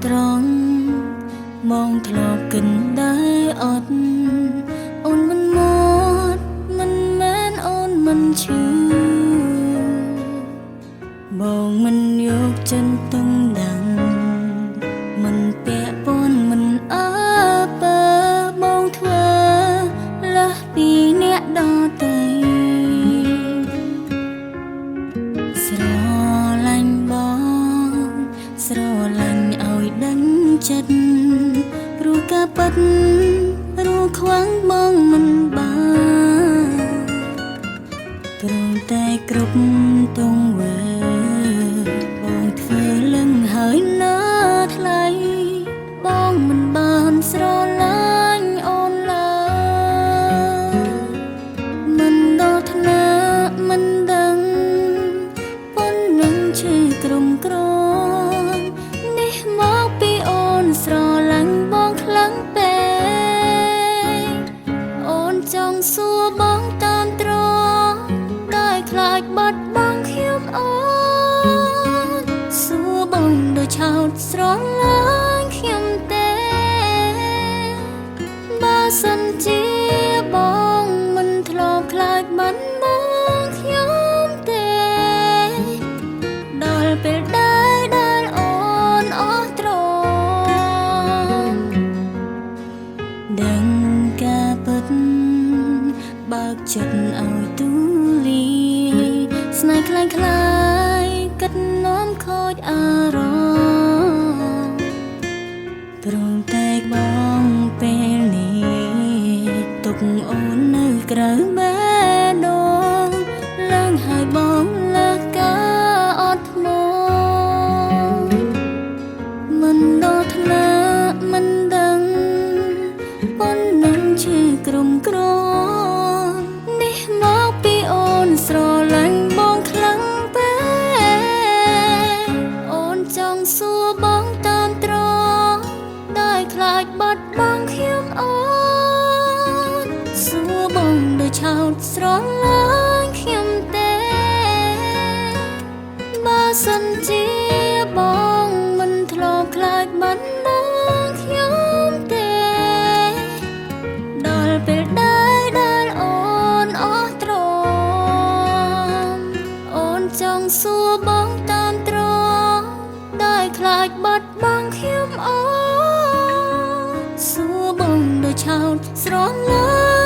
ត្រង់มองทลอบกันได้อดអូនមិនមកមិនមែនអូនមិនឈឺបងមិនយកចិនទុំដាំងមិនពាក់ព័ន្ធមិនអើពើបងធ្វើលះពីអ្នកដទៃស្រឡាញ់បងស្រឡាញ់ឲ្យដឹងចិត្តព្រោះការប៉ັດរੂខ្វាំងបងមិនបានព្រមតែគ្រប់ទង្វើបងធ្វើលឹងហើយណាថ្លៃបងមិនបានស្រឡាញ់អូនឡើយមិនដល់ថ្នាក់មិនដឹងប៉ុននឹងឈឺក្រុមក្រនេះមកពីអូនស្រឡាញ់បងខ្លាំងពេកអូនចង់សួរបងតាមត្រង់ได้ខ្លាចបាត់បង់ខ្ញុំអូនសួរបងដូចឆោតស្រឡាញ់ខ្ញុំទេបើសិនជាបងមិនធ្លាប់ខ្លាចបាត់បង់ខ្ញុំទេដល់ពេលដែលអូនអស់ទ្រង់ដឹងការពិតបើកចិត្តឲ្យទូលាស្នេហ៍คล้ายៗកាត់នាំខូចអារម្មណ៍ព្រមតែបងពេលនេះទុកអូននៅក្រៅបេះដូងឡើងហើយបងលើកការអត់ធ្មត់មិនដល់ថ្នាក់មិនដឹងប៉ុននឹងឈឺក្រុមក្រនេះមកពីអូនស្រឡាញ់បងខ្លាំងពេកអូនចង់សួរបងតាមត្រង់ได้ខ្លាចបាត់បង់ខ្ញុំអូនសួរបងដូចឆោតស្រឡាញ់ខ្ញុំទេបើសិនជាបងមិនធ្លាប់ខ្លាចបាត់បង់ខ្ញុំទេដល់ពេលដែលអូនអស់ទ្រង់អូនចង់សួរបងតាមត្រង់ได้ខ្លាចបាត់បង់ខ្ញុំអូនសួរបងដូចឆោតស្រឡាញ់